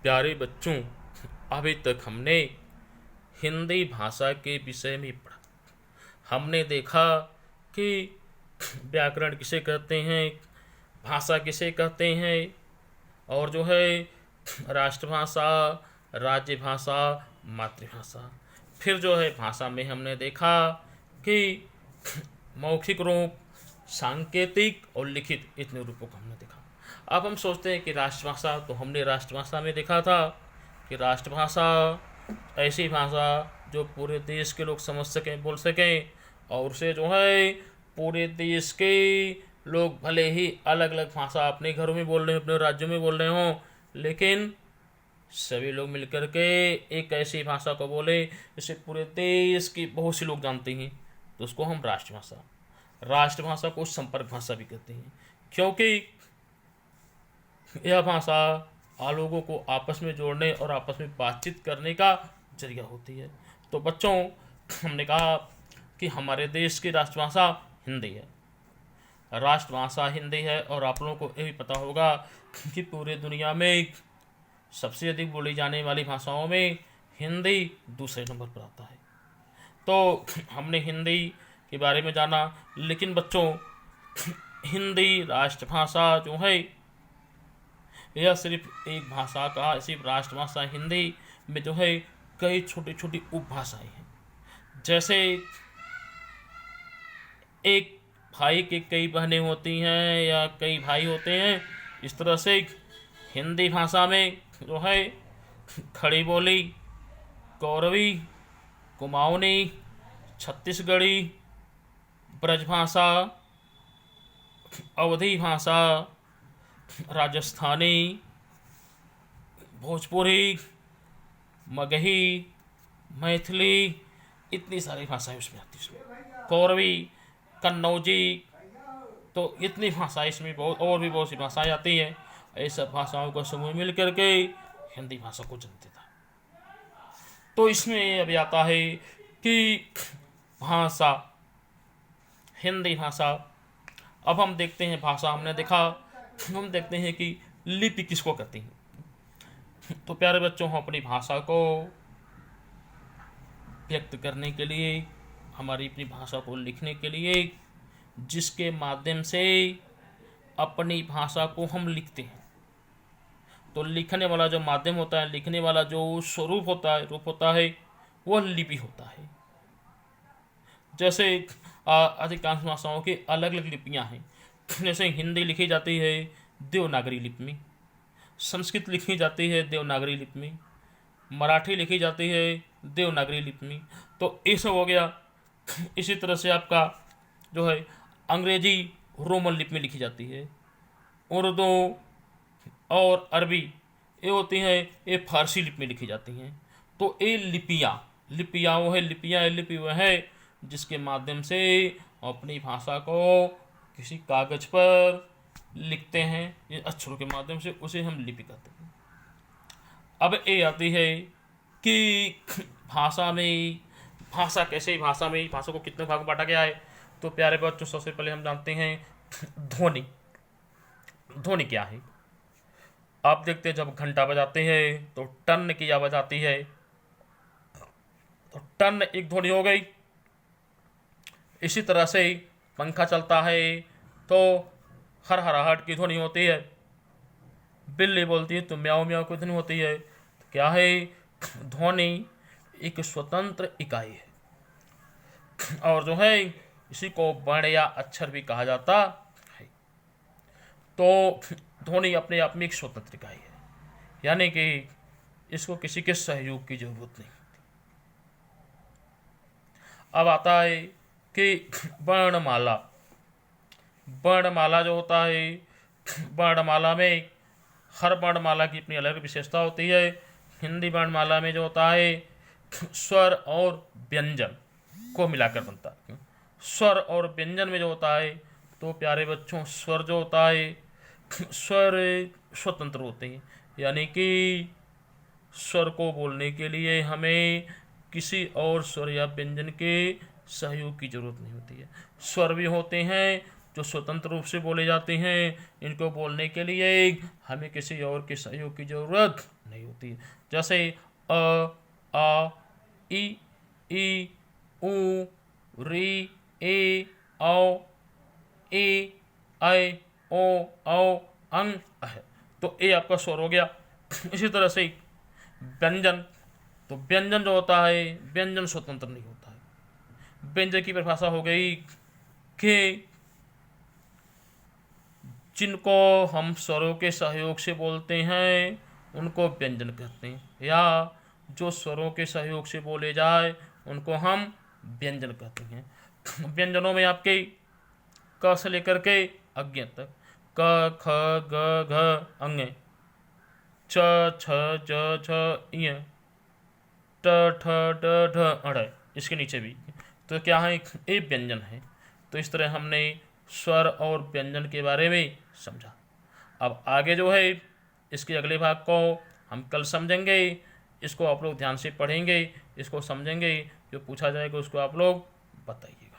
प्यारे बच्चों, अभी तक हमने हिंदी भाषा के विषय में पढ़ा। हमने देखा कि व्याकरण किसे कहते हैं, भाषा किसे कहते हैं, और जो है राष्ट्रभाषा, राज्य भाषा, मातृभाषा। फिर जो है भाषा में हमने देखा कि मौखिक रूप, सांकेतिक और लिखित, इतने रूपों को हमने देखा। अब हम सोचते हैं कि राष्ट्रभाषा, तो हमने राष्ट्रभाषा में देखा था कि राष्ट्रभाषा ऐसी भाषा जो पूरे देश के लोग समझ सकें, बोल सकें, और उसे जो है पूरे देश के लोग भले ही अलग अलग भाषा अपने घरों में बोल रहे हों, अपने राज्यों में बोल रहे हों, लेकिन सभी लोग मिलकर के एक ऐसी भाषा को बोले जिसे पूरे देश की बहुत से लोग जानते हैं, तो उसको हम राष्ट्रभाषा को संपर्क भाषा भी कहते हैं, क्योंकि यह भाषा लोगों को आपस में जोड़ने और आपस में बातचीत करने का जरिया होती है। तो बच्चों, हमने कहा कि हमारे देश की राष्ट्रभाषा हिंदी है, राष्ट्रभाषा हिंदी है, और आप लोगों को ये भी पता होगा कि पूरे दुनिया में सबसे अधिक बोली जाने वाली भाषाओं में हिंदी दूसरे नंबर पर आता है। तो हमने हिंदी के बारे में जाना, लेकिन बच्चों हिंदी राष्ट्रभाषा जो है यह सिर्फ एक भाषा का, सिर्फ राष्ट्रभाषा हिंदी में जो है कई छोटी छोटी उपभाषाएं हैं। जैसे एक भाई के कई बहनें होती हैं या कई भाई होते हैं, इस तरह से हिंदी भाषा में जो है खड़ी बोली, गौरवी, कुमाऊनी, छत्तीसगढ़ी, ब्रजभाषा, अवधी भाषा, राजस्थानी, भोजपुरी, मगही, मैथिली, इतनी सारी भाषाएं उसमें आती हैं। उसमें कौरवी, कन्नौजी, तो इतनी भाषाएं इसमें बहुत, और भी बहुत सी भाषाएं आती हैं। ऐसी सब भाषाओं का समूह मिल करके हिंदी भाषा को जन्म देता है। तो इसमें अभी आता है कि भाषा, हिंदी भाषा। अब हम देखते हैं भाषा, हमने देखा, हम देखते हैं कि लिपि किसको कहते हैं। तो प्यारे बच्चों, हम अपनी भाषा को व्यक्त करने के लिए, हमारी अपनी भाषा को लिखने के लिए, जिसके माध्यम से अपनी भाषा को हम लिखते हैं, तो लिखने वाला जो माध्यम होता है, लिखने वाला जो स्वरूप होता है, रूप होता है, वह लिपि होता है। जैसे अधिकांश भाषाओं की अलग अलग लिपियां हैं। जैसे हिंदी लिखी जाती है देवनागरी लिपि में, संस्कृत लिखी जाती है देवनागरी लिपि में, मराठी लिखी जाती है देवनागरी लिपि में। तो ये सब हो गया। इसी तरह से आपका जो है अंग्रेजी रोमन लिपि में लिखी जाती है, उर्दू और अरबी ये होती हैं, ये फारसी लिपि में लिखी जाती हैं। तो ये लिपियाँ वो है, लिपि वह है जिसके माध्यम से अपनी भाषा को किसी कागज पर लिखते हैं, ये अक्षरों के माध्यम से, उसे हम लिपि कहते हैं। अब ये आती है कि भाषा में, भाषा कैसे, भाषा को कितने भाग में बांटा गया है। तो प्यारे बच्चों, सबसे पहले हम जानते हैं ध्वनि। ध्वनि क्या है? आप देखते हैं जब घंटा बजाते हैं तो टन की आवाज आती है, तो टन एक ध्वनि हो गई। इसी तरह से पंखा चलता है तो हरहराहट की ध्वनि होती है, बिल्ली बोलती है तो म्याऊ म्याऊ की ध्वनि होती है। तो क्या है? ध्वनि एक स्वतंत्र इकाई है, और जो है इसी को वर्ण या अक्षर भी कहा जाता है। तो ध्वनि अपने आप में एक स्वतंत्र इकाई है, यानी कि इसको किसी के सहयोग की जरूरत नहीं। अब आता है कि वर्णमाला। वर्णमाला जो होता है, वर्णमाला में हर वर्णमाला की अपनी अलग विशेषता होती है। हिंदी वर्णमाला में जो होता है स्वर और व्यंजन को मिलाकर बनता है। स्वर और व्यंजन में जो होता है, तो प्यारे बच्चों स्वर जो होता है, स्वर स्वतंत्र होते हैं, यानी कि स्वर को बोलने के लिए हमें किसी और स्वर या व्यंजन के सहयोग की जरूरत नहीं होती है। स्वर भी होते हैं जो स्वतंत्र रूप से बोले जाते हैं, इनको बोलने के लिए हमें किसी और के सहयोग की जरूरत नहीं होती। जैसे अ, आ, ई, ऊ, री, ए, औ, ए, ऐ, ओ, औ, अंग, अह। तो ए आपका स्वर हो गया। इसी तरह से व्यंजन, तो व्यंजन जो होता है, व्यंजन स्वतंत्र नहीं होता है। व्यंजन की परिभाषा हो गई कि जिनको हम स्वरों के सहयोग से बोलते हैं उनको व्यंजन कहते हैं, या जो स्वरों के सहयोग से बोले जाए उनको हम व्यंजन कहते हैं। व्यंजनों में आपके क से लेकर के अज्ञ तक, क, ख, ग, घ, अंग, च, छ, ज, छ, इय, ट, ठ, ड, ढ, अड़, इसके नीचे भी। तो क्या है, ये व्यंजन है। तो इस तरह हमने स्वर और व्यंजन के बारे में समझा। अब आगे जो है इसके अगले भाग को हम कल समझेंगे। इसको आप लोग ध्यान से पढ़ेंगे, इसको समझेंगे, जो पूछा जाएगा उसको आप लोग बताइए।